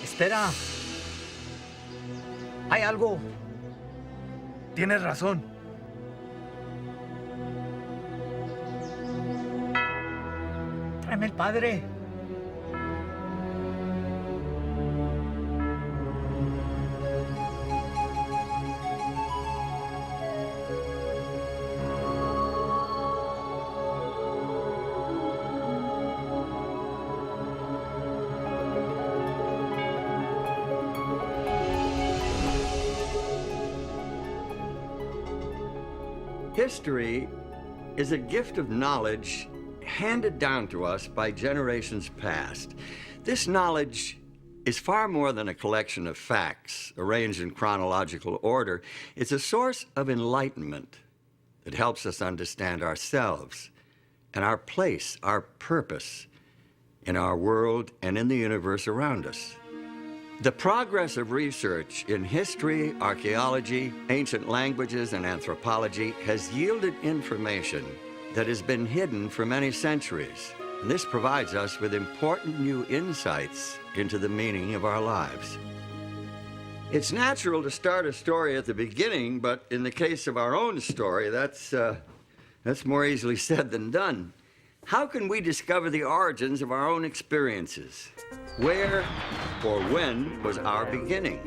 Espera. Hay algo. Tienes razón. Tráeme el padre. History is a gift of knowledge handed down to us by generations past. This knowledge is far more than a collection of facts arranged in chronological order. It's a source of enlightenment that helps us understand ourselves and our place, our purpose in our world and in the universe around us. The progress of research in history, archaeology, ancient languages, and anthropology has yielded information that has been hidden for many centuries. And this provides us with important new insights into the meaning of our lives. It's natural to start a story at the beginning, but in the case of our own story, that's more easily said than done. How can we discover the origins of our own experiences? Where or when was our beginning?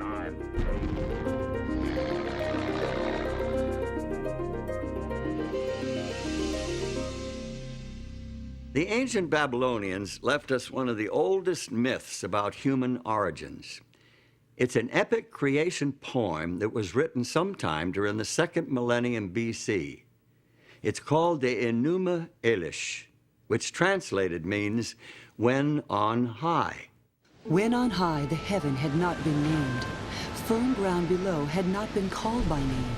The ancient Babylonians left us one of the oldest myths about human origins. It's an epic creation poem that was written sometime during the 2nd millennium BC. It's called the Enuma Elish, which translated means, when on high. When on high the heaven had not been named, firm ground below had not been called by name,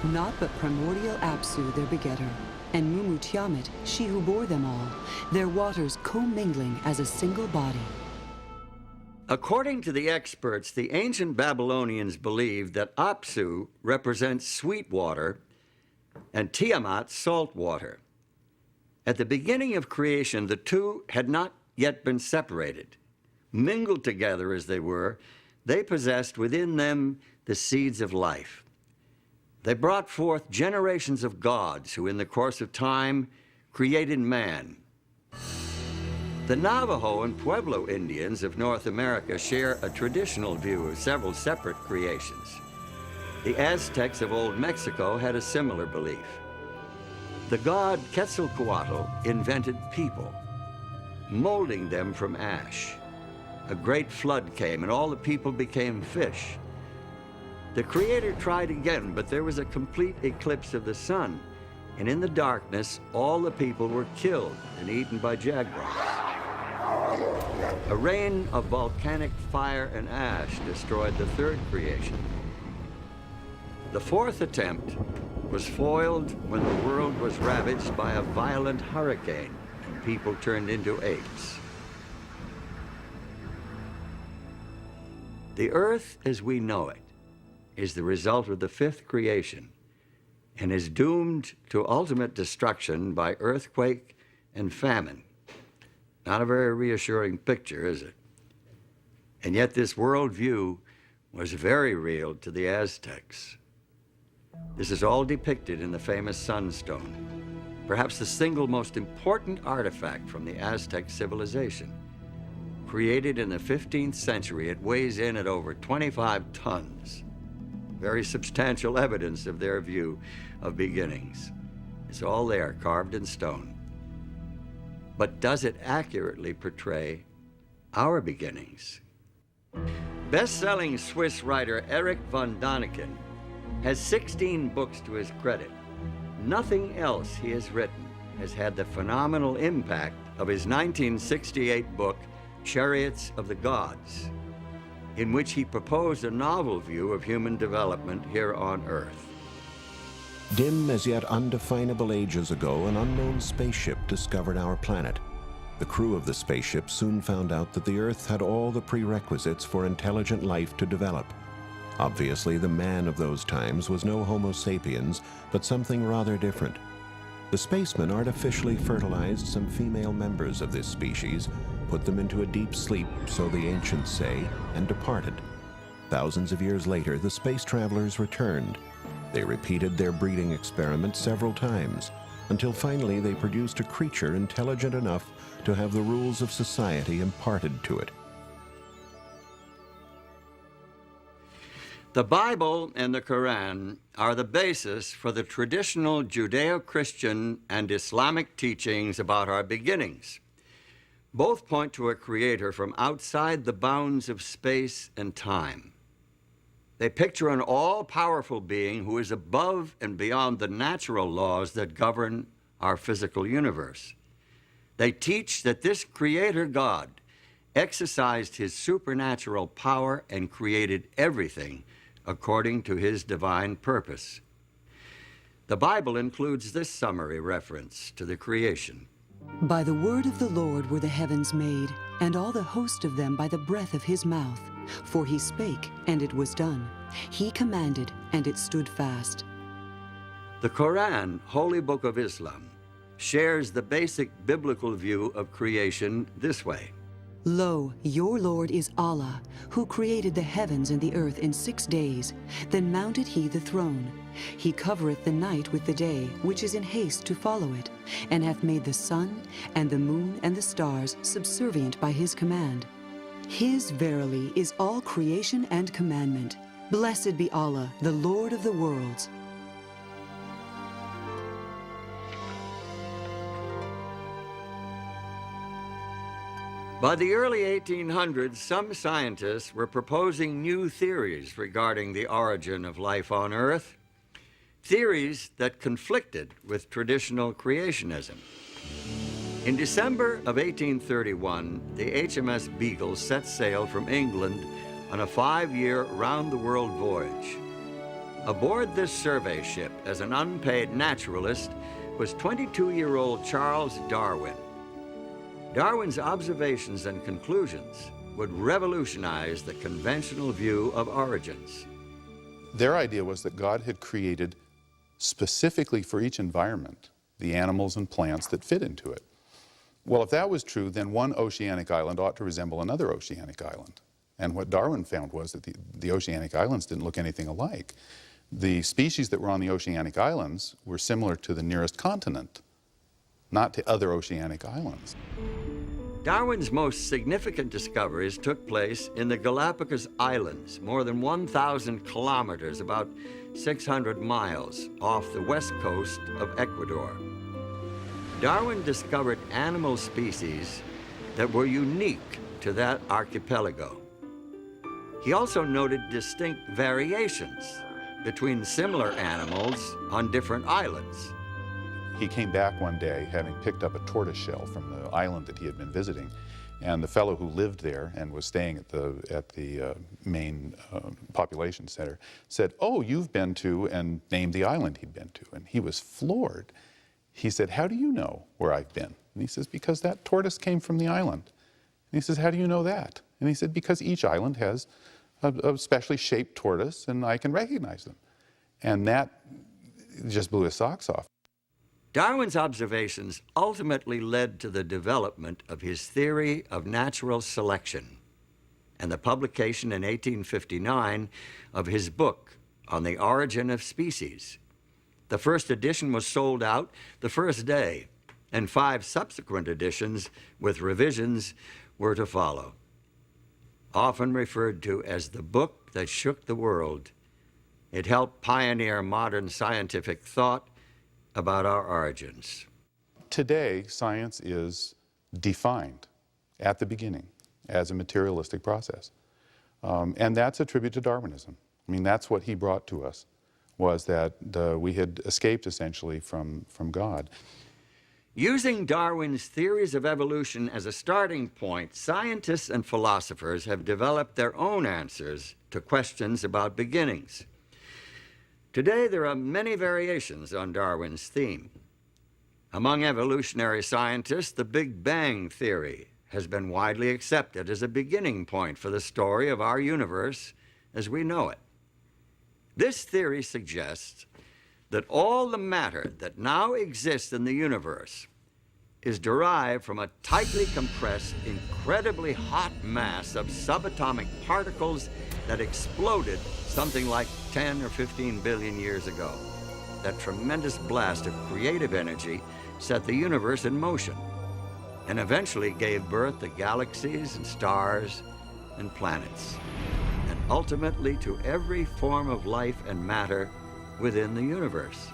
not but primordial Apsu their begetter, and Mumu Tiamat, she who bore them all, their waters commingling as a single body. According to the experts, the ancient Babylonians believed that Apsu represents sweet water and Tiamat salt water. At the beginning of creation, the two had not yet been separated. Mingled together as they were, they possessed within them the seeds of life. They brought forth generations of gods who, in the course of time, created man. The Navajo and Pueblo Indians of North America share a traditional view of several separate creations. The Aztecs of Old Mexico had a similar belief. The god Quetzalcoatl invented people, molding them from ash. A great flood came, and all the people became fish. The Creator tried again, but there was a complete eclipse of the sun, and in the darkness, all the people were killed and eaten by jaguars. A rain of volcanic fire and ash destroyed the third creation. The fourth attempt was foiled when the world was ravaged by a violent hurricane and people turned into apes. The earth as we know it is the result of the fifth creation and is doomed to ultimate destruction by earthquake and famine. Not a very reassuring picture, is it? And yet this worldview was very real to the Aztecs. This is all depicted in the famous Sunstone, perhaps the single most important artifact from the Aztec civilization. Created in the 15th century, it weighs in at over 25 tons. Very substantial evidence of their view of beginnings. It's all there, carved in stone. But does it accurately portray our beginnings? Best-selling Swiss writer Erich von Däniken has 16 books to his credit. Nothing else he has written has had the phenomenal impact of his 1968 book, Chariots of the Gods, in which he proposed a novel view of human development here on Earth. Dim as yet undefinable ages ago, an unknown spaceship discovered our planet. The crew of the spaceship soon found out that the Earth had all the prerequisites for intelligent life to develop. Obviously, the man of those times was no Homo sapiens, but something rather different. The spacemen artificially fertilized some female members of this species put them into a deep sleep, so the ancients say, and departed. Thousands of years later, the space travelers returned. They repeated their breeding experiment several times, until finally they produced a creature intelligent enough to have the rules of society imparted to it. The Bible and the Quran are the basis for the traditional Judeo-Christian and Islamic teachings about our beginnings. Both point to a creator from outside the bounds of space and time. They picture an all-powerful being who is above and beyond the natural laws that govern our physical universe. They teach that this creator God exercised his supernatural power and created everything according to his divine purpose. The Bible includes this summary reference to the creation. By the word of the Lord were the heavens made, and all the host of them by the breath of his mouth. For he spake, and it was done. He commanded, and it stood fast. The Quran, Holy Book of Islam, shares the basic biblical view of creation this way. Lo, your Lord is Allah, who created the heavens and the earth in 6 days. Then mounted he the throne. He covereth the night with the day, which is in haste to follow it, and hath made the sun, and the moon, and the stars subservient by his command. His verily is all creation and commandment. Blessed be Allah, the Lord of the worlds. By the early 1800s, some scientists were proposing new theories regarding the origin of life on Earth, theories that conflicted with traditional creationism. In December of 1831, the HMS Beagle set sail from England on a 5-year round-the-world voyage. Aboard this survey ship as an unpaid naturalist was 22-year-old Charles Darwin. Darwin's observations and conclusions would revolutionize the conventional view of origins. Their idea was that God had created specifically for each environment the animals and plants that fit into it. Well, if that was true, then one oceanic island ought to resemble another oceanic island. And what Darwin found was that the oceanic islands didn't look anything alike. The species that were on the oceanic islands were similar to the nearest continent, not to other oceanic islands. Darwin's most significant discoveries took place in the Galapagos Islands, more than 1,000 kilometers, about 600 miles off the west coast of Ecuador. Darwin discovered animal species that were unique to that archipelago. He also noted distinct variations between similar animals on different islands. He came back one day having picked up a tortoise shell from the island that he had been visiting, and the fellow who lived there and was staying at the main population center said, "Oh, you've been to," and named the island he'd been to, and he was floored. He said, "How do you know where I've been?" And he says, "Because that tortoise came from the island." And he says, "How do you know that?" And he said, "Because each island has a specially shaped tortoise, and I can recognize them." And that just blew his socks off. Darwin's observations ultimately led to the development of his theory of natural selection and the publication in 1859 of his book on the origin of species. The first edition was sold out the first day, and 5 subsequent editions with revisions were to follow. Often referred to as the book that shook the world, it helped pioneer modern scientific thought about our origins. Today, science is defined at the beginning as a materialistic process. And that's a tribute to Darwinism. I mean, that's what he brought to us, was that we had escaped essentially from God. Using Darwin's theories of evolution as a starting point, scientists and philosophers have developed their own answers to questions about beginnings. Today, there are many variations on Darwin's theme. Among evolutionary scientists, the Big Bang theory has been widely accepted as a beginning point for the story of our universe as we know it. This theory suggests that all the matter that now exists in the universe is derived from a tightly compressed, incredibly hot mass of subatomic particles that exploded something like 10 or 15 billion years ago. That tremendous blast of creative energy set the universe in motion and eventually gave birth to galaxies and stars and planets, and ultimately to every form of life and matter within the universe.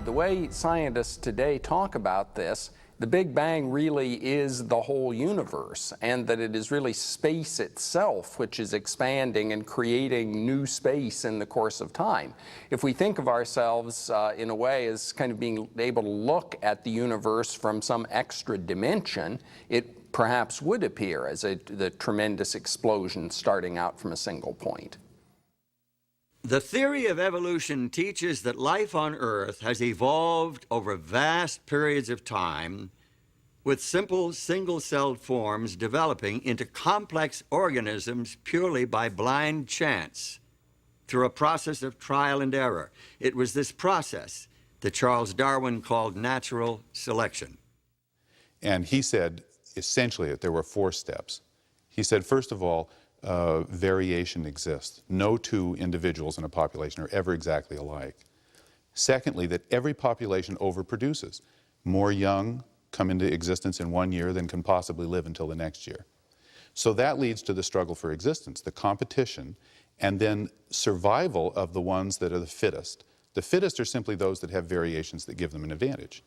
The way scientists today talk about this, the Big Bang really is the whole universe, and that it is really space itself which is expanding and creating new space in the course of time. If we think of ourselves in a way as kind of being able to look at the universe from some extra dimension, it perhaps would appear as the tremendous explosion starting out from a single point. The theory of evolution teaches that life on Earth has evolved over vast periods of time, with simple single-celled forms developing into complex organisms purely by blind chance, through a process of trial and error. It was this process that Charles Darwin called natural selection. And he said, essentially, that there were 4 steps. He said, first of all, variation exists. No two individuals in a population are ever exactly alike. Secondly, that every population overproduces. More young come into existence in one year than can possibly live until the next year. So that leads to the struggle for existence, the competition, and then survival of the ones that are the fittest. The fittest are simply those that have variations that give them an advantage.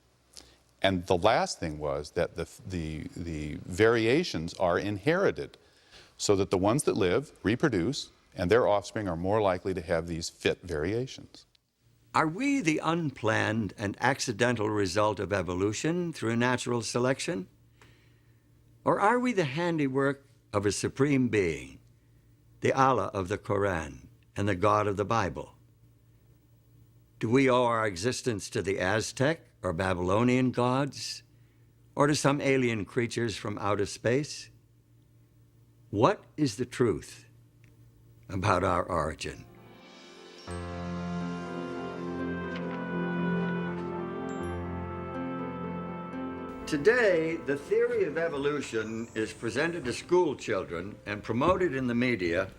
And the last thing was that the variations are inherited, so that the ones that live reproduce, and their offspring are more likely to have these fit variations. Are we the unplanned and accidental result of evolution through natural selection? Or are we the handiwork of a supreme being, the Allah of the Quran and the God of the Bible? Do we owe our existence to the Aztec or Babylonian gods, or to some alien creatures from outer space? What is the truth about our origin? Today, the theory of evolution is presented to school children and promoted in the media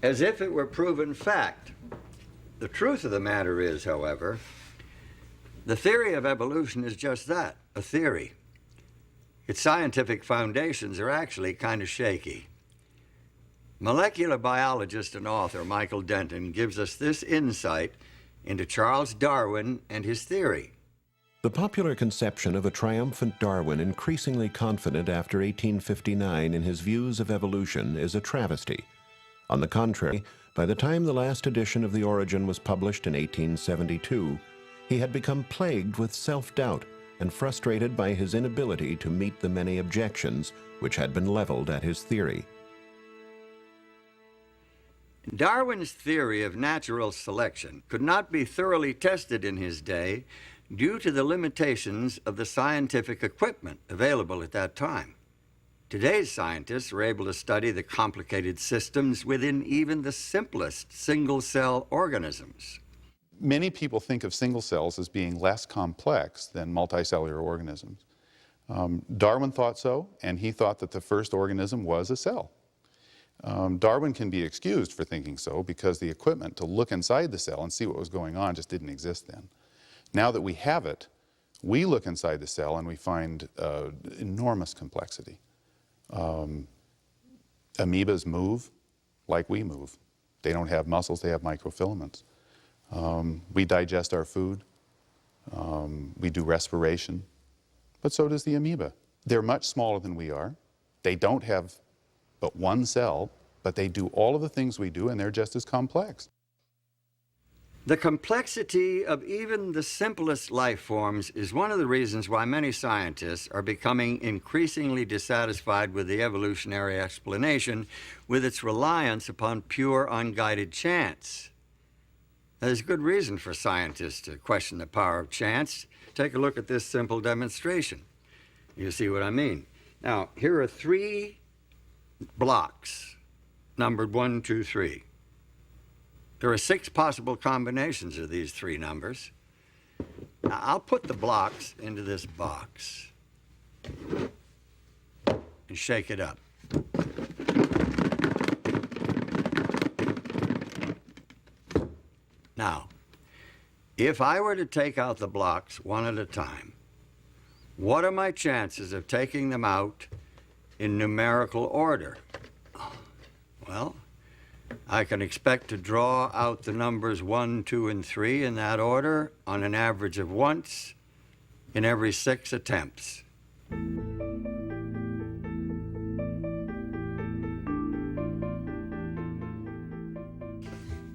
as if it were proven fact. The truth of the matter is, however, the theory of evolution is just that, a theory. Its scientific foundations are actually kind of shaky. Molecular biologist and author Michael Denton gives us this insight into Charles Darwin and his theory. The popular conception of a triumphant Darwin increasingly confident after 1859 in his views of evolution is a travesty. On the contrary, by the time the last edition of The Origin was published in 1872, he had become plagued with self-doubt and frustrated by his inability to meet the many objections which had been leveled at his theory. Darwin's theory of natural selection could not be thoroughly tested in his day due to the limitations of the scientific equipment available at that time. Today's scientists are able to study the complicated systems within even the simplest single-cell organisms. Many people think of single cells as being less complex than multicellular organisms. Darwin thought so, and he thought that the first organism was a cell. Darwin can be excused for thinking so because the equipment to look inside the cell and see what was going on just didn't exist then. Now that we have it, we look inside the cell and we find enormous complexity. Amoebas move like we move. They don't have muscles, they have microfilaments. We digest our food, we do respiration, but so does the amoeba. They're much smaller than we are. They don't have but one cell, but they do all of the things we do, and they're just as complex. The complexity of even the simplest life forms is one of the reasons why many scientists are becoming increasingly dissatisfied with the evolutionary explanation, with its reliance upon pure, unguided chance. There's good reason for scientists to question the power of chance. Take a look at this simple demonstration. You see what I mean. Now, here are 3 blocks, numbered 1, 2, 3. There are 6 possible combinations of these 3 numbers. Now, I'll put the blocks into this box. and shake it up. Now, if I were to take out the blocks one at a time, what are my chances of taking them out in numerical order? Well, I can expect to draw out the numbers 1, 2, and 3 in that order on an average of once in every 6 attempts.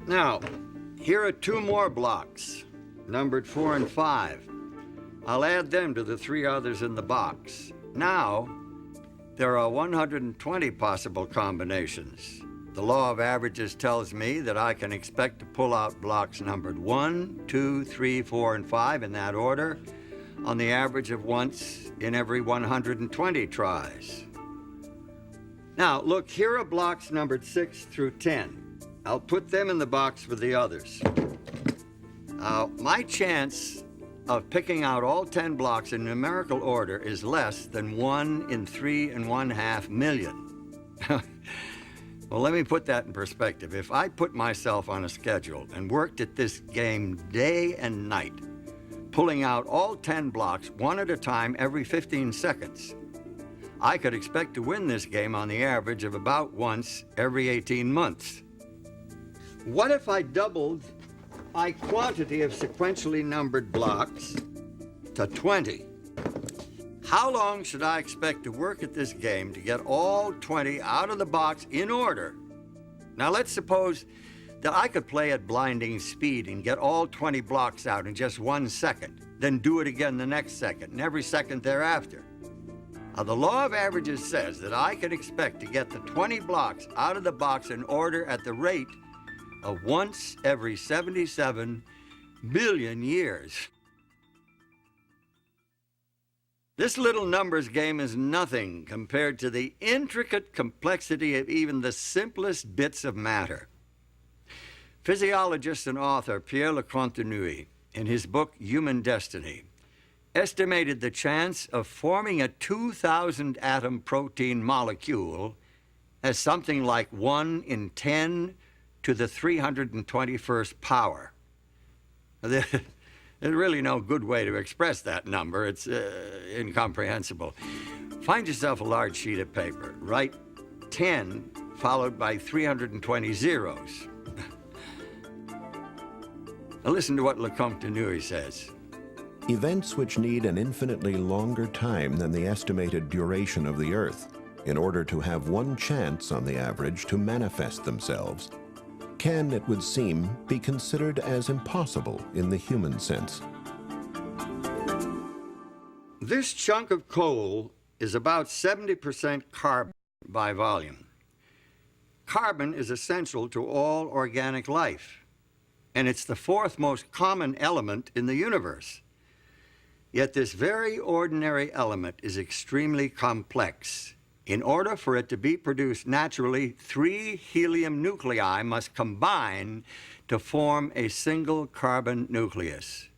Now, here are 2 more blocks, numbered 4 and 5. I'll add them to the 3 others in the box. Now, there are 120 possible combinations. The law of averages tells me that I can expect to pull out blocks numbered 1, 2, 3, 4, and 5 in that order on the average of once in every 120 tries. Now, look, here are blocks numbered 6 through 10. I'll put them in the box for the others. My chance of picking out all 10 blocks in numerical order is less than 1 in 3.5 million. Well, let me put that in perspective. If I put myself on a schedule and worked at this game day and night, pulling out all 10 blocks one at a time every 15 seconds, I could expect to win this game on the average of about once every 18 months. What if I doubled my quantity of sequentially numbered blocks to 20? How long should I expect to work at this game to get all 20 out of the box in order? Now, let's suppose that I could play at blinding speed and get all 20 blocks out in just 1 second, then do it again the next second and every second thereafter. Now, the law of averages says that I can expect to get the 20 blocks out of the box in order at the rate of once every 77 billion years. This little numbers game is nothing compared to the intricate complexity of even the simplest bits of matter. Physiologist and author Pierre Lecontenue, in his book Human Destiny, estimated the chance of forming a 2,000 atom protein molecule as something like 1 in 10 to the 321st power. There's really no good way to express that number. It's incomprehensible. Find yourself a large sheet of paper. Write 10 followed by 320 zeros. Now listen to what Lecontenue says. Events which need an infinitely longer time than the estimated duration of the Earth in order to have one chance on the average to manifest themselves can, it would seem, be considered as impossible in the human sense. This chunk of coal is about 70% carbon by volume. Carbon is essential to all organic life, and it's the 4th most common element in the universe. Yet this very ordinary element is extremely complex. In order for it to be produced naturally, 3 helium nuclei must combine to form a single carbon nucleus.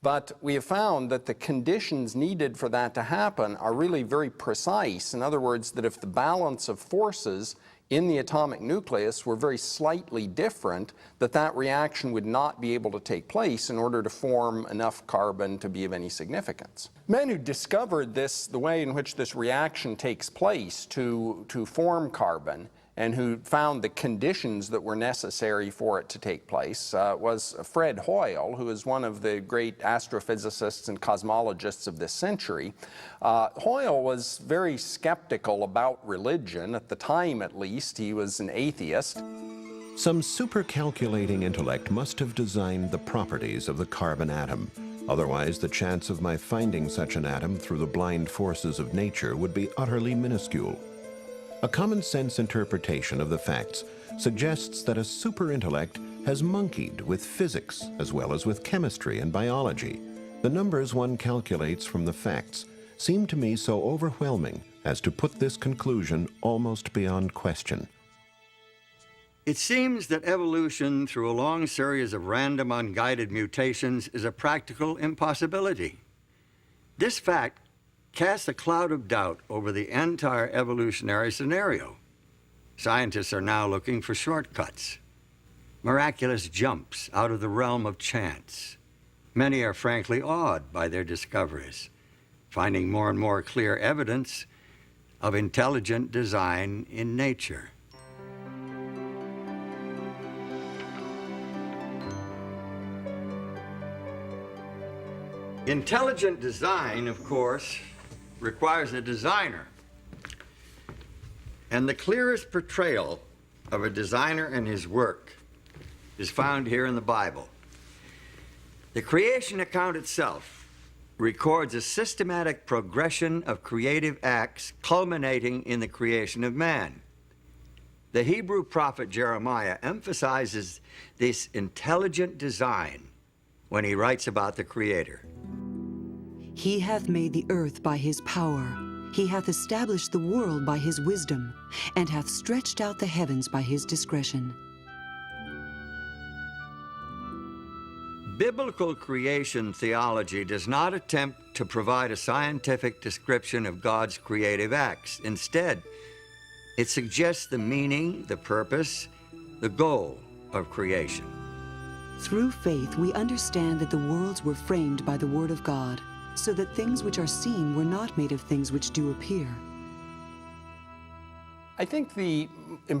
But we have found that the conditions needed for that to happen are really very precise. In other words, that if the balance of forces in the atomic nucleus were very slightly different, that reaction would not be able to take place in order to form enough carbon to be of any significance. Men who discovered this, the way in which this reaction takes place to form carbon, and who found the conditions that were necessary for it to take place was Fred Hoyle, who is one of the great astrophysicists and cosmologists of this century. Hoyle was very skeptical about religion. At the time, at least, he was an atheist. Some supercalculating intellect must have designed the properties of the carbon atom. Otherwise, the chance of my finding such an atom through the blind forces of nature would be utterly minuscule. A common-sense interpretation of the facts suggests that a superintellect has monkeyed with physics as well as with chemistry and biology. The numbers one calculates from the facts seem to me so overwhelming as to put this conclusion almost beyond question. It seems that evolution through a long series of random unguided mutations is a practical impossibility. This fact casts a cloud of doubt over the entire evolutionary scenario. Scientists are now looking for shortcuts, miraculous jumps out of the realm of chance. Many are frankly awed by their discoveries, finding more and more clear evidence of intelligent design in nature. Intelligent design, of course, requires a designer. And the clearest portrayal of a designer and his work is found here in the Bible. The creation account itself records a systematic progression of creative acts culminating in the creation of man. The Hebrew prophet Jeremiah emphasizes this intelligent design when he writes about the Creator. He hath made the earth by his power. He hath established the world by his wisdom, and hath stretched out the heavens by his discretion. Biblical creation theology does not attempt to provide a scientific description of God's creative acts. Instead, it suggests the meaning, the purpose, the goal of creation. Through faith, we understand that the worlds were framed by the word of God, so that things which are seen were not made of things which do appear. I think the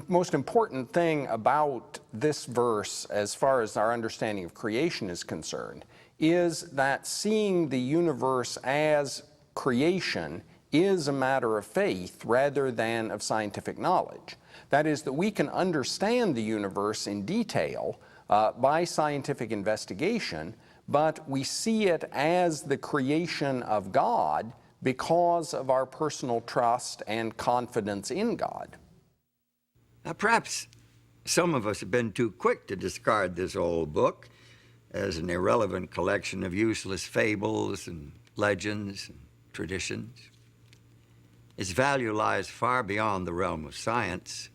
most important thing about this verse, as far as our understanding of creation is concerned, is that seeing the universe as creation is a matter of faith rather than of scientific knowledge. That is, that we can understand the universe in detail by scientific investigation, but we see it as the creation of God because of our personal trust and confidence in God. Now, perhaps some of us have been too quick to discard this old book as an irrelevant collection of useless fables and legends and traditions. Its value lies far beyond the realm of science.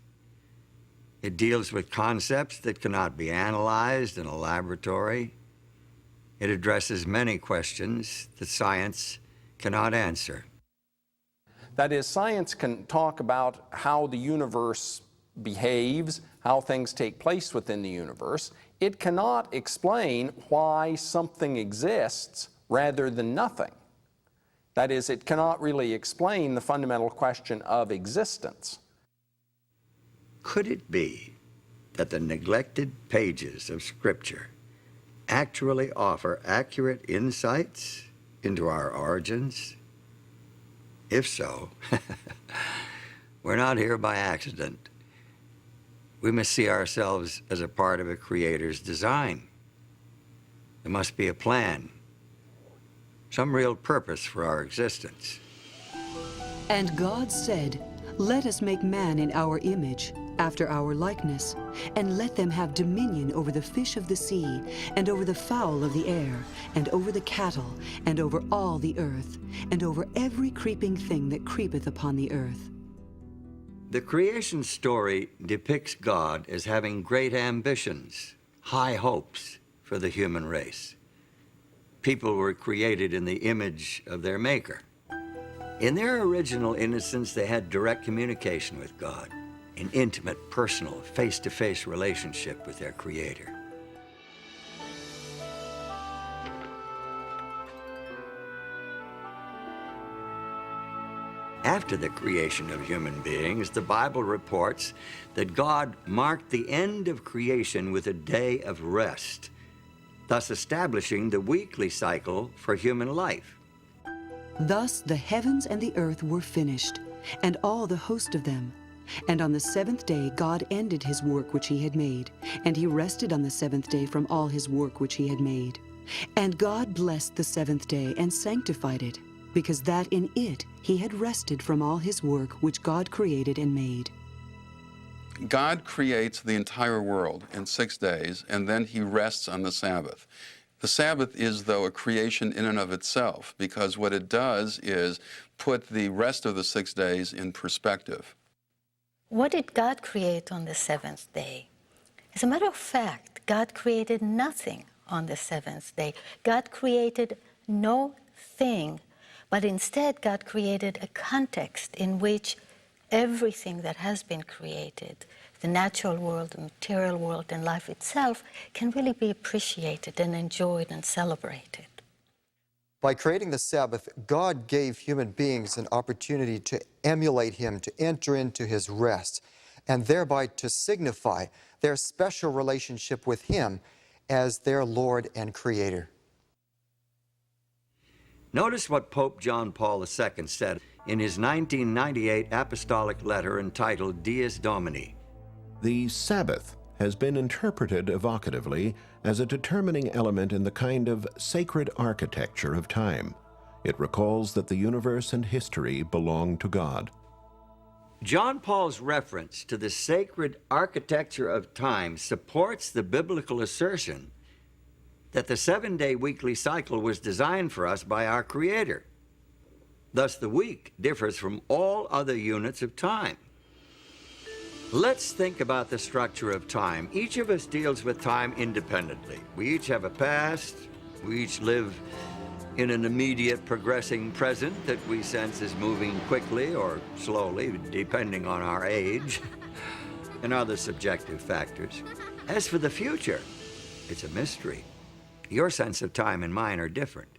It deals with concepts that cannot be analyzed in a laboratory. It addresses many questions that science cannot answer. That is, science can talk about how the universe behaves, how things take place within the universe. It cannot explain why something exists rather than nothing. That is, it cannot really explain the fundamental question of existence. Could it be that the neglected pages of Scripture actually offer accurate insights into our origins? If so, we're not here by accident. We must see ourselves as a part of a Creator's design. There must be a plan, some real purpose for our existence. And God said, "Let us make man in our image, after our likeness, and let them have dominion over the fish of the sea, and over the fowl of the air, and over the cattle, and over all the earth, and over every creeping thing that creepeth upon the earth." The creation story depicts God as having great ambitions, high hopes for the human race. People were created in the image of their Maker. In their original innocence, they had direct communication with God, an intimate, personal, face-to-face relationship with their Creator. After the creation of human beings, the Bible reports that God marked the end of creation with a day of rest, thus establishing the weekly cycle for human life. Thus the heavens and the earth were finished, and all the host of them. And on the seventh day God ended his work which he had made, and he rested on the seventh day from all his work which he had made. And God blessed the seventh day and sanctified it, because that in it he had rested from all his work which God created and made. God creates the entire world in 6 days, and then he rests on the Sabbath. The Sabbath is, though, a creation in and of itself, because what it does is put the rest of the 6 days in perspective. What did God create on the seventh day? As a matter of fact, God created nothing on the seventh day. God created no thing But instead, God created a context in which everything that has been created, the natural world, the material world, and life itself, can really be appreciated and enjoyed and celebrated. By creating the Sabbath, God gave human beings an opportunity to emulate Him, to enter into His rest, and thereby to signify their special relationship with Him as their Lord and Creator. Notice what Pope John Paul II said in his 1998 apostolic letter entitled Dies Domini. The Sabbath has been interpreted evocatively as a determining element in the kind of sacred architecture of time. It recalls that the universe and history belong to God. John Paul's reference to the sacred architecture of time supports the biblical assertion that the 7-day weekly cycle was designed for us by our Creator. Thus, the week differs from all other units of time. Let's think about the structure of time. Each of us deals with time independently. We each have a past. We each live in an immediate progressing present that we sense is moving quickly or slowly, depending on our age and other subjective factors. As for the future, it's a mystery. Your sense of time and mine are different.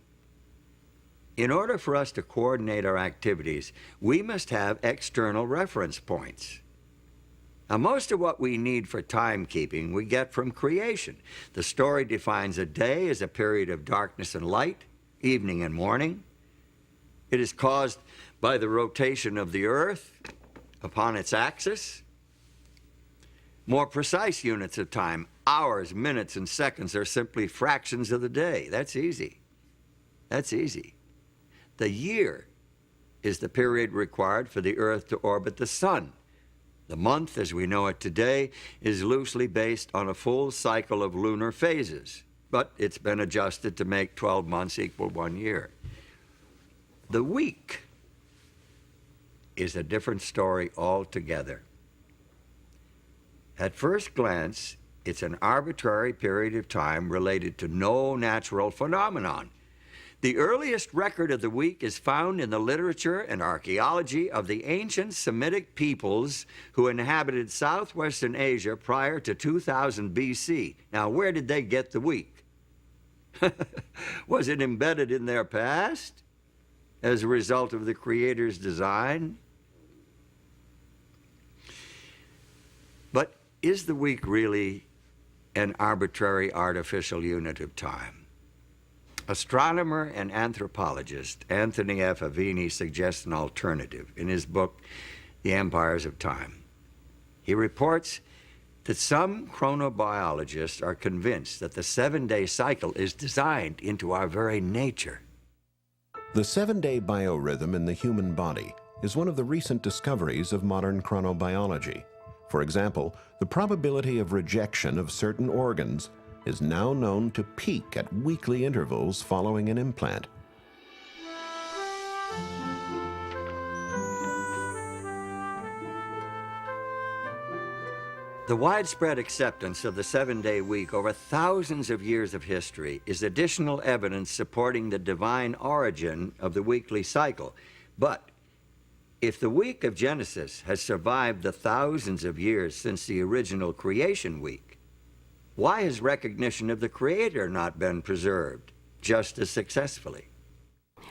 In order for us to coordinate our activities, we must have external reference points. Now, most of what we need for timekeeping we get from creation. The story defines a day as a period of darkness and light, evening and morning. It is caused by the rotation of the earth upon its axis. More precise units of time, hours, minutes, and seconds, are simply fractions of the day. That's easy. That's easy. The year is the period required for the earth to orbit the sun. The month, as we know it today, is loosely based on a full cycle of lunar phases, but it's been adjusted to make 12 months equal 1 year. The week is a different story altogether. At first glance, it's an arbitrary period of time related to no natural phenomenon. The earliest record of the week is found in the literature and archaeology of the ancient Semitic peoples who inhabited southwestern Asia prior to 2000 BC. Now, where did they get the week? Was it embedded in their past as a result of the Creator's design? But is the week really an arbitrary artificial unit of time? Astronomer and anthropologist Anthony F. Avini suggests an alternative in his book, The Empires of Time. He reports that some chronobiologists are convinced that the 7-day cycle is designed into our very nature. The 7-day biorhythm in the human body is one of the recent discoveries of modern chronobiology. For example, the probability of rejection of certain organs is now known to peak at weekly intervals following an implant. The widespread acceptance of the 7-day week over thousands of years of history is additional evidence supporting the divine origin of the weekly cycle. But if the week of Genesis has survived the thousands of years since the original creation week, why has recognition of the Creator not been preserved just as successfully?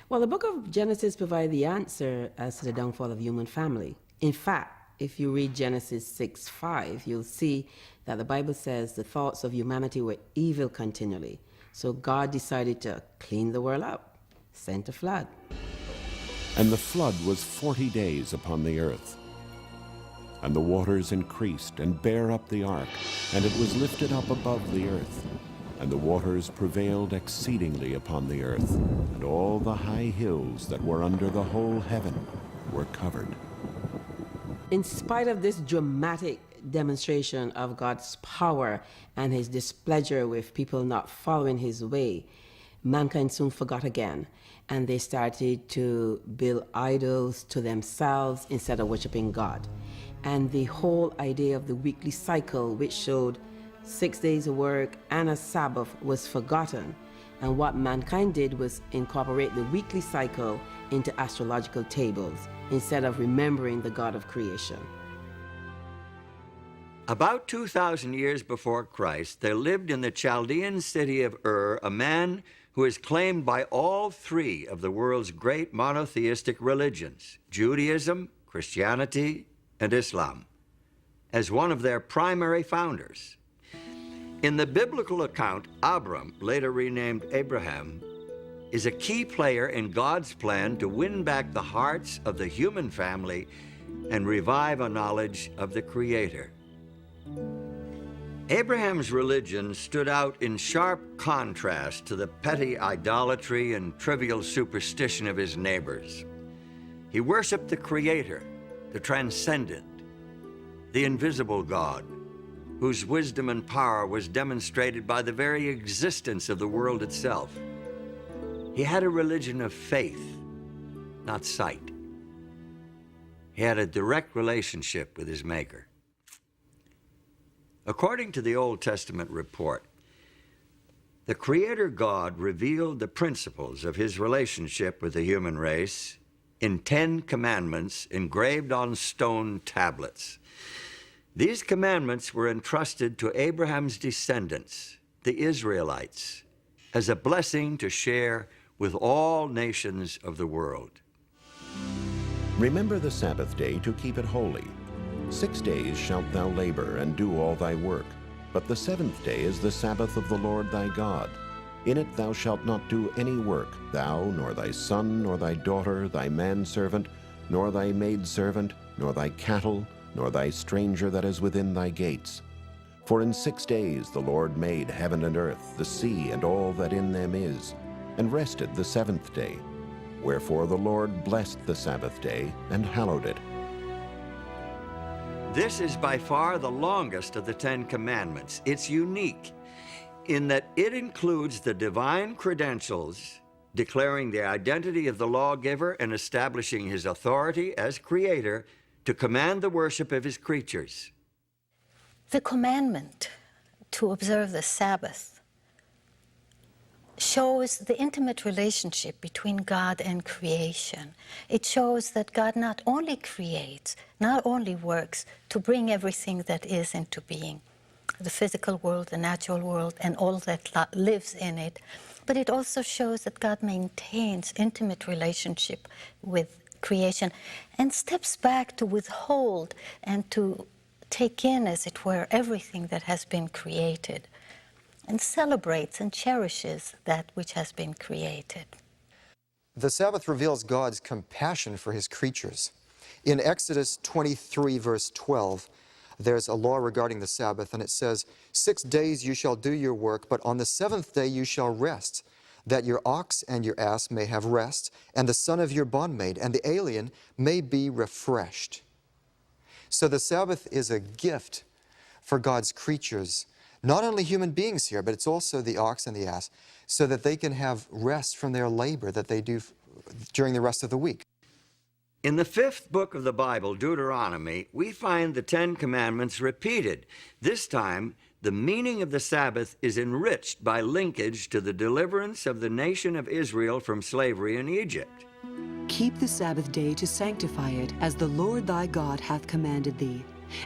Well, the book of Genesis provides the answer as to the downfall of the human family. In fact, if you read Genesis 6:5, you'll see that the Bible says the thoughts of humanity were evil continually. So God decided to clean the world up, sent a flood. And the flood was 40 days upon the earth. And the waters increased and bare up the ark, and it was lifted up above the earth. And the waters prevailed exceedingly upon the earth, and all the high hills that were under the whole heaven were covered. In spite of this dramatic demonstration of God's power and his displeasure with people not following his way, mankind soon forgot again, and they started to build idols to themselves instead of worshiping God. And the whole idea of the weekly cycle, which showed 6 days of work and a Sabbath, was forgotten. And what mankind did was incorporate the weekly cycle into astrological tables instead of remembering the God of creation. About 2,000 years before Christ, there lived in the Chaldean city of Ur a man who is claimed by all three of the world's great monotheistic religions, Judaism, Christianity, and Islam, as one of their primary founders. In the biblical account, Abram, later renamed Abraham, is a key player in God's plan to win back the hearts of the human family and revive a knowledge of the Creator. Abraham's religion stood out in sharp contrast to the petty idolatry and trivial superstition of his neighbors. He worshiped the Creator, the transcendent, the invisible God, whose wisdom and power was demonstrated by the very existence of the world itself. He had a religion of faith, not sight. He had a direct relationship with his Maker. According to the Old Testament report, the Creator God revealed the principles of his relationship with the human race in 10 commandments engraved on stone tablets. These commandments were entrusted to Abraham's descendants, the Israelites, as a blessing to share with all nations of the world. Remember the Sabbath day to keep it holy. 6 days shalt thou labor and do all thy work, but the seventh day is the Sabbath of the Lord thy God. In it thou shalt not do any work, thou, nor thy son, nor thy daughter, thy manservant, nor thy maidservant, nor thy cattle, nor thy stranger that is within thy gates. For in 6 days the Lord made heaven and earth, the sea, and all that in them is, and rested the seventh day. Wherefore the Lord blessed the Sabbath day and hallowed it. This is by far the longest of the 10 Commandments. It's unique in that it includes the divine credentials, declaring the identity of the lawgiver and establishing his authority as creator to command the worship of his creatures. The commandment to observe the Sabbath shows the intimate relationship between God and creation. It shows that God not only creates, not only works to bring everything that is into being, the physical world, the natural world, and all that lives in it, but it also shows that God maintains intimate relationship with creation and steps back to withhold and to take in, as it were, everything that has been created, and celebrates and cherishes that which has been created. The Sabbath reveals God's compassion for his creatures. In Exodus 23, verse 12, there's a law regarding the Sabbath, and it says, 6 days you shall do your work, but on the seventh day you shall rest, that your ox and your ass may have rest, and the son of your bondmaid and the alien may be refreshed. So the Sabbath is a gift for God's creatures, not only human beings here, but it's also the ox and the ass, so that they can have rest from their labor that they do during the rest of the week. In the 5th book of the Bible, Deuteronomy, we find the 10 Commandments repeated. This time, the meaning of the Sabbath is enriched by linkage to the deliverance of the nation of Israel from slavery in Egypt. Keep the Sabbath day to sanctify it, as the Lord thy God hath commanded thee.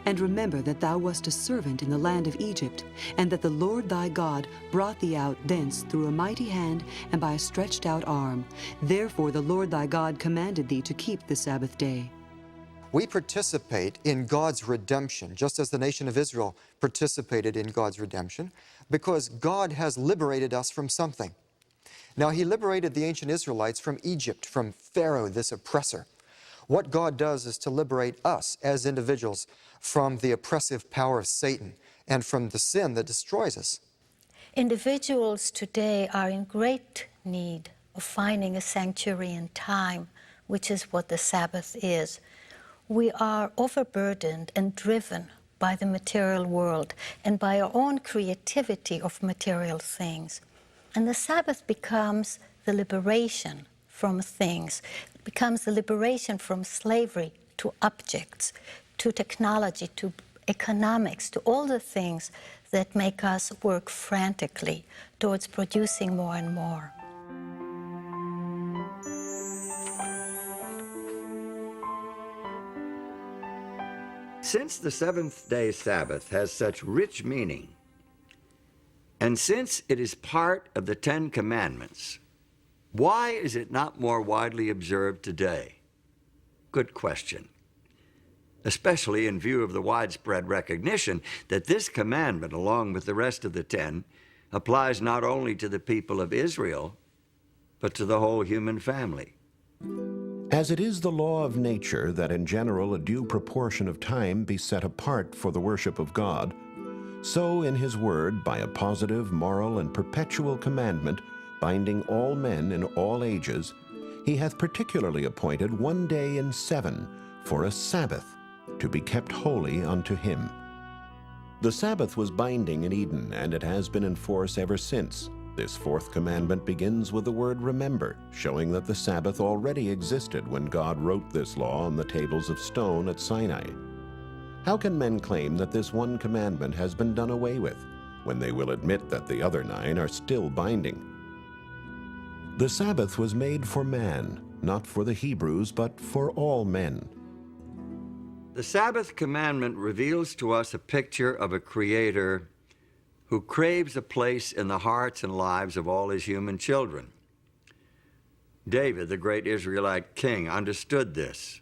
And remember that thou wast a servant in the land of Egypt, and that the Lord thy God brought thee out thence through a mighty hand and by a stretched out arm. Therefore the Lord thy God commanded thee to keep the Sabbath day. We participate in God's redemption, just as the nation of Israel participated in God's redemption, because God has liberated us from something. Now, he liberated the ancient Israelites from Egypt, from Pharaoh, this oppressor. What God does is to liberate us as individuals from the oppressive power of Satan and from the sin that destroys us. Individuals today are in great need of finding a sanctuary in time, which is what the Sabbath is. We are overburdened and driven by the material world and by our own creativity of material things. And the Sabbath becomes the liberation from things. It becomes the liberation from slavery to objects, to technology, to economics, to all the things that make us work frantically towards producing more and more. since the seventh-day Sabbath has such rich meaning, and since it is part of the Ten Commandments, why is it not more widely observed today? Good question, especially in view of the widespread recognition that this commandment, along with the rest of the 10, applies not only to the people of Israel, but to the whole human family. As it is the law of nature that in general a due proportion of time be set apart for the worship of God, so in his word, by a positive, moral, and perpetual commandment, binding all men in all ages, he hath particularly appointed one day in 7 for a Sabbath, to be kept holy unto him. The Sabbath was binding in Eden, and it has been in force ever since. This fourth commandment begins with the word remember, showing that the Sabbath already existed when God wrote this law on the tables of stone at Sinai. How can men claim that this one commandment has been done away with, when they will admit that the other 9 are still binding? The Sabbath was made for man, not for the Hebrews, but for all men. The Sabbath commandment reveals to us a picture of a Creator who craves a place in the hearts and lives of all his human children. David, the great Israelite king, understood this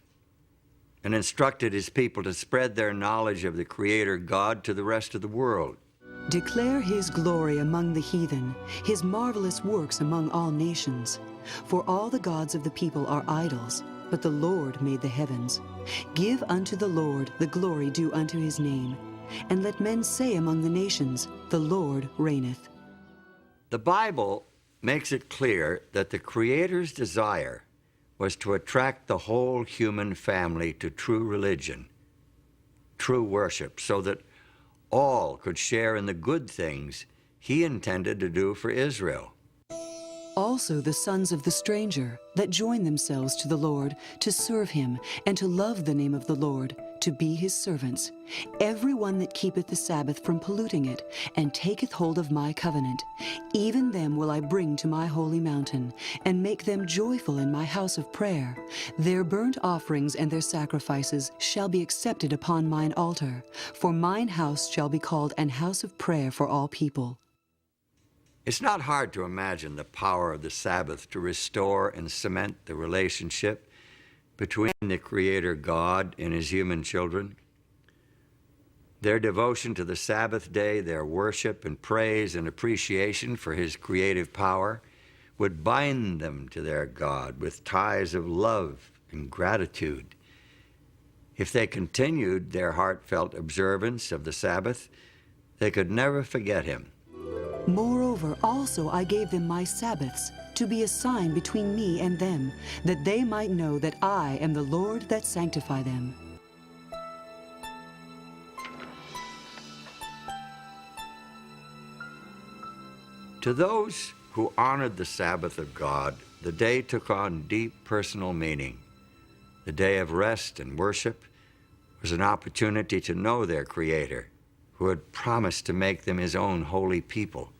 and instructed his people to spread their knowledge of the Creator God to the rest of the world. Declare his glory among the heathen, his marvelous works among all nations. For all the gods of the people are idols, but the Lord made the heavens. Give unto the Lord the glory due unto his name, and let men say among the nations, the Lord reigneth. The Bible makes it clear that the Creator's desire was to attract the whole human family to true religion, true worship, so that all could share in the good things he intended to do for Israel. Also the sons of the stranger that join themselves to the Lord, to serve him, and to love the name of the Lord, to be his servants. Every one that keepeth the Sabbath from polluting it, and taketh hold of my covenant, even them will I bring to my holy mountain, and make them joyful in my house of prayer. Their burnt offerings and their sacrifices shall be accepted upon mine altar, for mine house shall be called an house of prayer for all people. It's not hard to imagine the power of the Sabbath to restore and cement the relationship between the Creator God and his human children. Their devotion to the Sabbath day, their worship and praise and appreciation for his creative power would bind them to their God with ties of love and gratitude. If they continued their heartfelt observance of the Sabbath, they could never forget him. Moreover, also I gave them my Sabbaths, to be a sign between me and them, that they might know that I am the Lord that sanctify them. To those who honored the Sabbath of God, the day took on deep personal meaning. The day of rest and worship was an opportunity to know their Creator, who had promised to make them his own holy people.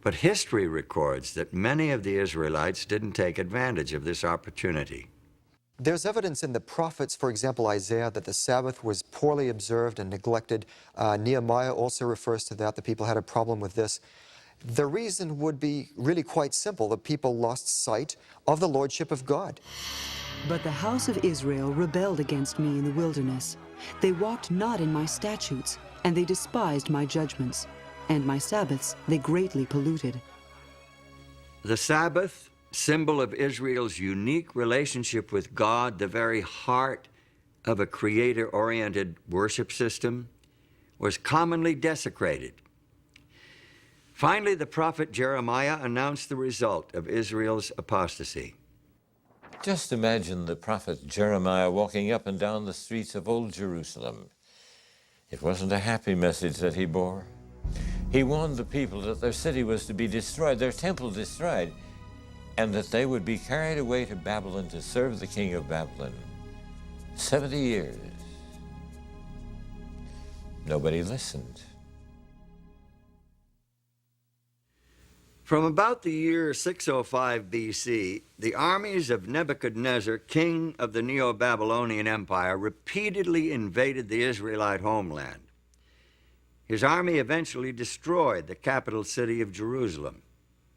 But history records that many of the Israelites didn't take advantage of this opportunity. There's evidence in the prophets, for example, Isaiah, that the Sabbath was poorly observed and neglected. Nehemiah also refers to that. The people had a problem with this. The reason would be really quite simple. The people lost sight of the lordship of God. But the house of Israel rebelled against me in the wilderness. They walked not in my statutes, and they despised my judgments. And my Sabbaths they greatly polluted. The Sabbath, symbol of Israel's unique relationship with God, the very heart of a Creator-oriented worship system, was commonly desecrated. Finally, the prophet Jeremiah announced the result of Israel's apostasy. Just imagine the prophet Jeremiah walking up and down the streets of Old Jerusalem. It wasn't a happy message that he bore. He warned the people that their city was to be destroyed, their temple destroyed, and that they would be carried away to Babylon to serve the king of Babylon. 70 years. Nobody listened. From about the year 605 BC, the armies of Nebuchadnezzar, king of the Neo-Babylonian Empire, repeatedly invaded the Israelite homeland. His army eventually destroyed the capital city of Jerusalem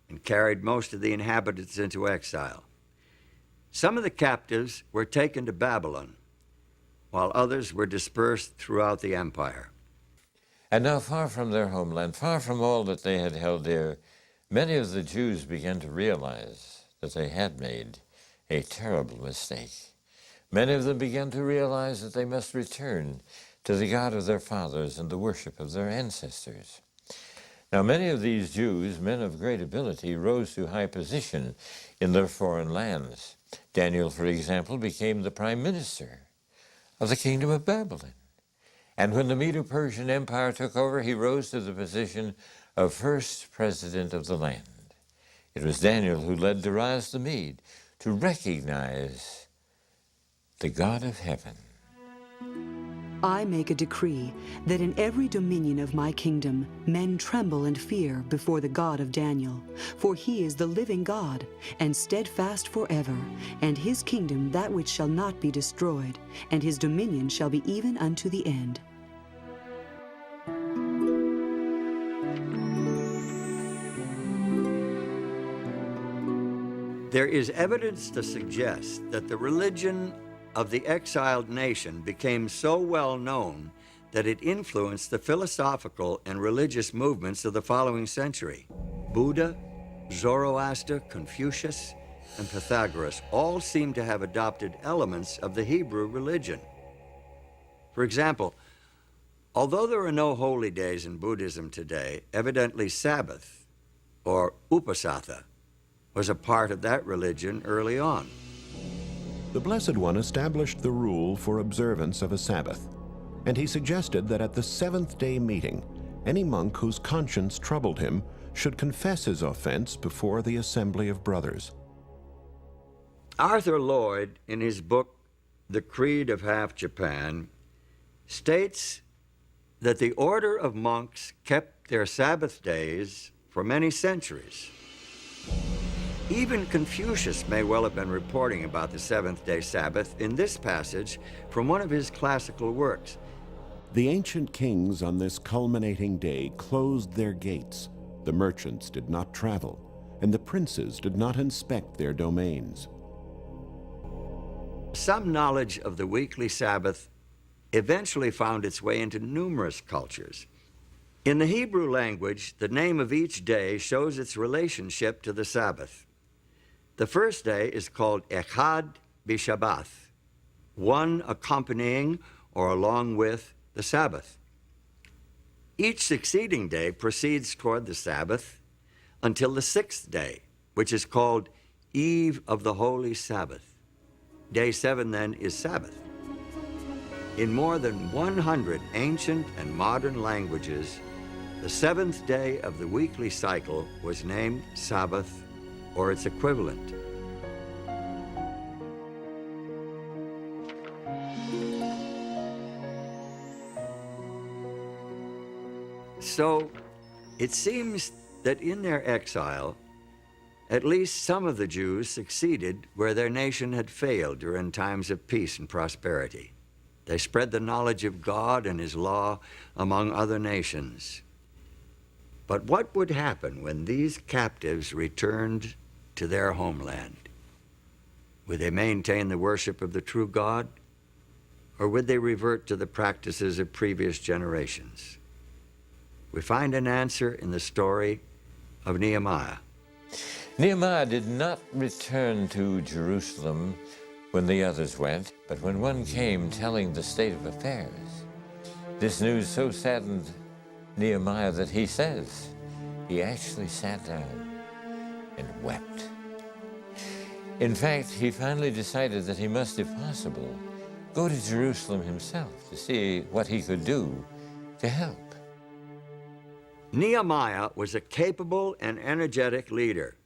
and carried most of the inhabitants into exile. Some of the captives were taken to Babylon, while others were dispersed throughout the empire. And now, far from their homeland, far from all that they had held dear, many of the Jews began to realize that they had made a terrible mistake. Many of them began to realize that they must return to the God of their fathers and the worship of their ancestors. Now, many of these Jews, men of great ability, rose to high position in their foreign lands. Daniel, for example, became the prime minister of the kingdom of Babylon. And when the Medo-Persian Empire took over, he rose to the position of first president of the land. It was Daniel who led Darius the Mede to recognize the God of heaven. I make a decree that in every dominion of my kingdom men tremble and fear before the God of Daniel, for he is the living God, and steadfast forever, and his kingdom that which shall not be destroyed, and his dominion shall be even unto the end. There is evidence to suggest that the religion of the exiled nation became so well known that it influenced the philosophical and religious movements of the following century. Buddha, Zoroaster, Confucius, and Pythagoras all seem to have adopted elements of the Hebrew religion. For example, although there are no holy days in Buddhism today, evidently Sabbath, or Upasatha, was a part of that religion early on. The Blessed One established the rule for observance of a Sabbath, and he suggested that at the seventh-day meeting, any monk whose conscience troubled him should confess his offense before the assembly of brothers. Arthur Lloyd, in his book, The Creed of Half Japan, states that the order of monks kept their Sabbath days for many centuries. Even Confucius may well have been reporting about the seventh-day Sabbath in this passage from one of his classical works. The ancient kings on this culminating day closed their gates. The merchants did not travel, and the princes did not inspect their domains. Some knowledge of the weekly Sabbath eventually found its way into numerous cultures. In the Hebrew language, the name of each day shows its relationship to the Sabbath. The first day is called Echad B'Shabbath, one accompanying or along with the Sabbath. Each succeeding day proceeds toward the Sabbath until the sixth day, which is called Eve of the Holy Sabbath. Day 7 then is Sabbath. In more than 100 ancient and modern languages, the seventh day of the weekly cycle was named Sabbath or its equivalent. So, it seems that in their exile, at least some of the Jews succeeded where their nation had failed during times of peace and prosperity. They spread the knowledge of God and His law among other nations. But what would happen when these captives returned to their homeland? Would they maintain the worship of the true God, or would they revert to the practices of previous generations? We find an answer in the story of Nehemiah. Nehemiah did not return to Jerusalem when the others went, but when one came telling the state of affairs. This news so saddened Nehemiah that he says he actually sat down and wept. In fact, he finally decided that he must, if possible, go to Jerusalem himself to see what he could do to help. Nehemiah was a capable and energetic leader.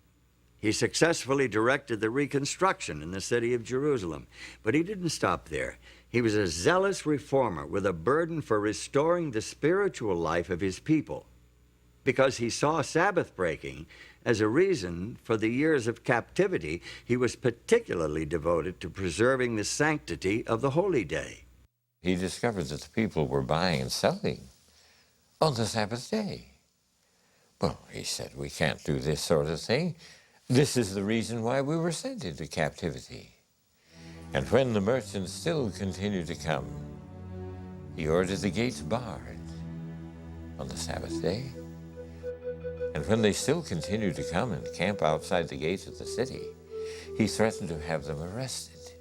He successfully directed the reconstruction in the city of Jerusalem, but he didn't stop there. He was a zealous reformer with a burden for restoring the spiritual life of his people. because he saw Sabbath breaking as a reason for the years of captivity. He was particularly devoted to preserving the sanctity of the holy day. He discovered that the people were buying and selling on the Sabbath day. Well, he said, we can't do this sort of thing. This is the reason why we were sent into captivity. And when the merchants still continued to come, he ordered the gates barred on the Sabbath day. And when they still continued to come and camp outside the gates of the city, he threatened to have them arrested.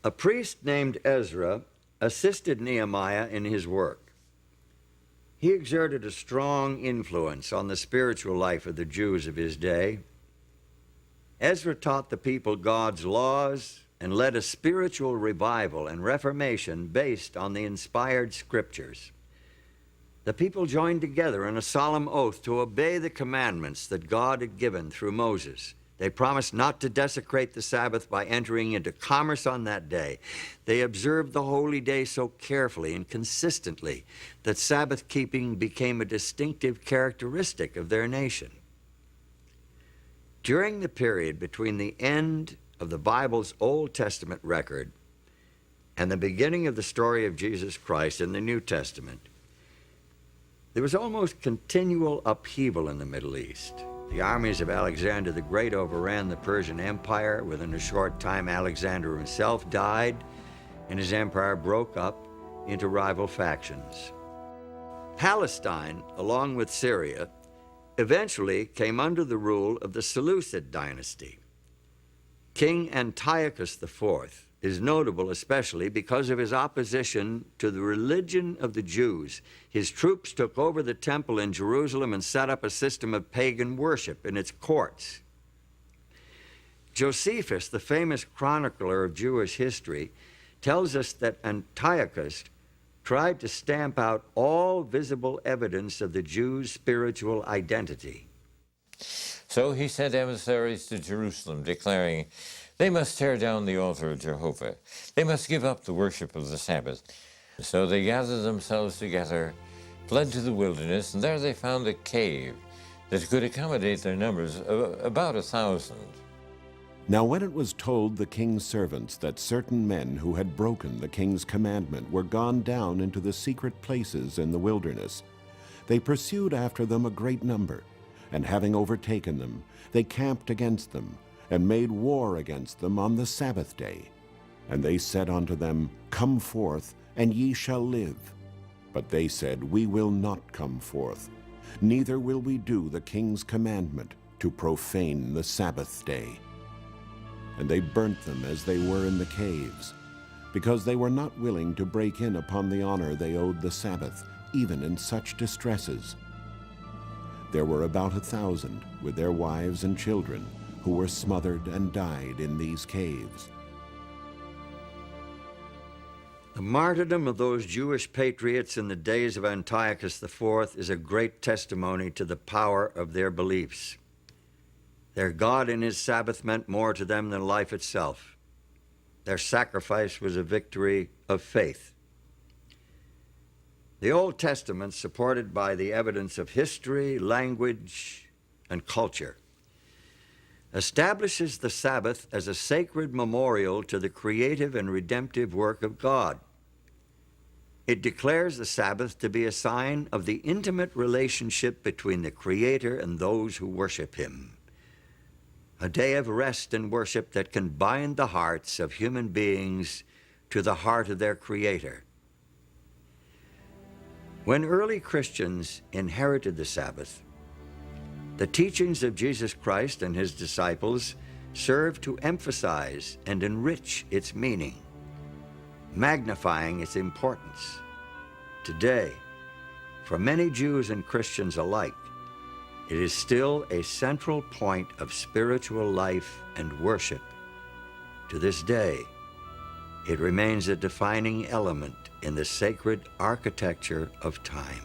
A priest named Ezra assisted Nehemiah in his work. He exerted a strong influence on the spiritual life of the Jews of his day. Ezra taught the people God's laws and led a spiritual revival and reformation based on the inspired scriptures. The people joined together in a solemn oath to obey the commandments that God had given through Moses. They promised not to desecrate the Sabbath by entering into commerce on that day. They observed the holy day so carefully and consistently that Sabbath keeping became a distinctive characteristic of their nation. During the period between the end of the Bible's Old Testament record and the beginning of the story of Jesus Christ in the New Testament, there was almost continual upheaval in the Middle East. The armies of Alexander the Great overran the Persian Empire. Within a short time, Alexander himself died, and his empire broke up into rival factions. Palestine, along with Syria, eventually came under the rule of the Seleucid dynasty. King Antiochus IV is notable especially because of his opposition to the religion of the Jews. His troops took over the temple in Jerusalem and set up a system of pagan worship in its courts. Josephus, the famous chronicler of Jewish history, tells us that Antiochus tried to stamp out all visible evidence of the Jews' spiritual identity. So he sent emissaries to Jerusalem, declaring, they must tear down the altar of Jehovah. They must give up the worship of the Sabbath. So they gathered themselves together, fled to the wilderness, and there they found a cave that could accommodate their numbers, about 1,000. Now when it was told the king's servants that certain men who had broken the king's commandment were gone down into the secret places in the wilderness, they pursued after them a great number, and having overtaken them, they camped against them, and made war against them on the Sabbath day. And they said unto them, Come forth, and ye shall live. But they said, We will not come forth, neither will we do the king's commandment to profane the Sabbath day. And they burnt them as they were in the caves, because they were not willing to break in upon the honor they owed the Sabbath, even in such distresses. There were about 1,000 with their wives and children, who were smothered and died in these caves. The martyrdom of those Jewish patriots in the days of Antiochus IV is a great testimony to the power of their beliefs. Their God and his Sabbath meant more to them than life itself. Their sacrifice was a victory of faith. The Old Testament, supported by the evidence of history, language, and culture, establishes the Sabbath as a sacred memorial to the creative and redemptive work of God. It declares the Sabbath to be a sign of the intimate relationship between the Creator and those who worship him, a day of rest and worship that can bind the hearts of human beings to the heart of their Creator. When early Christians inherited the Sabbath, the teachings of Jesus Christ and his disciples served to emphasize and enrich its meaning, magnifying its importance. Today, for many Jews and Christians alike, it is still a central point of spiritual life and worship. To this day, it remains a defining element in the sacred architecture of time.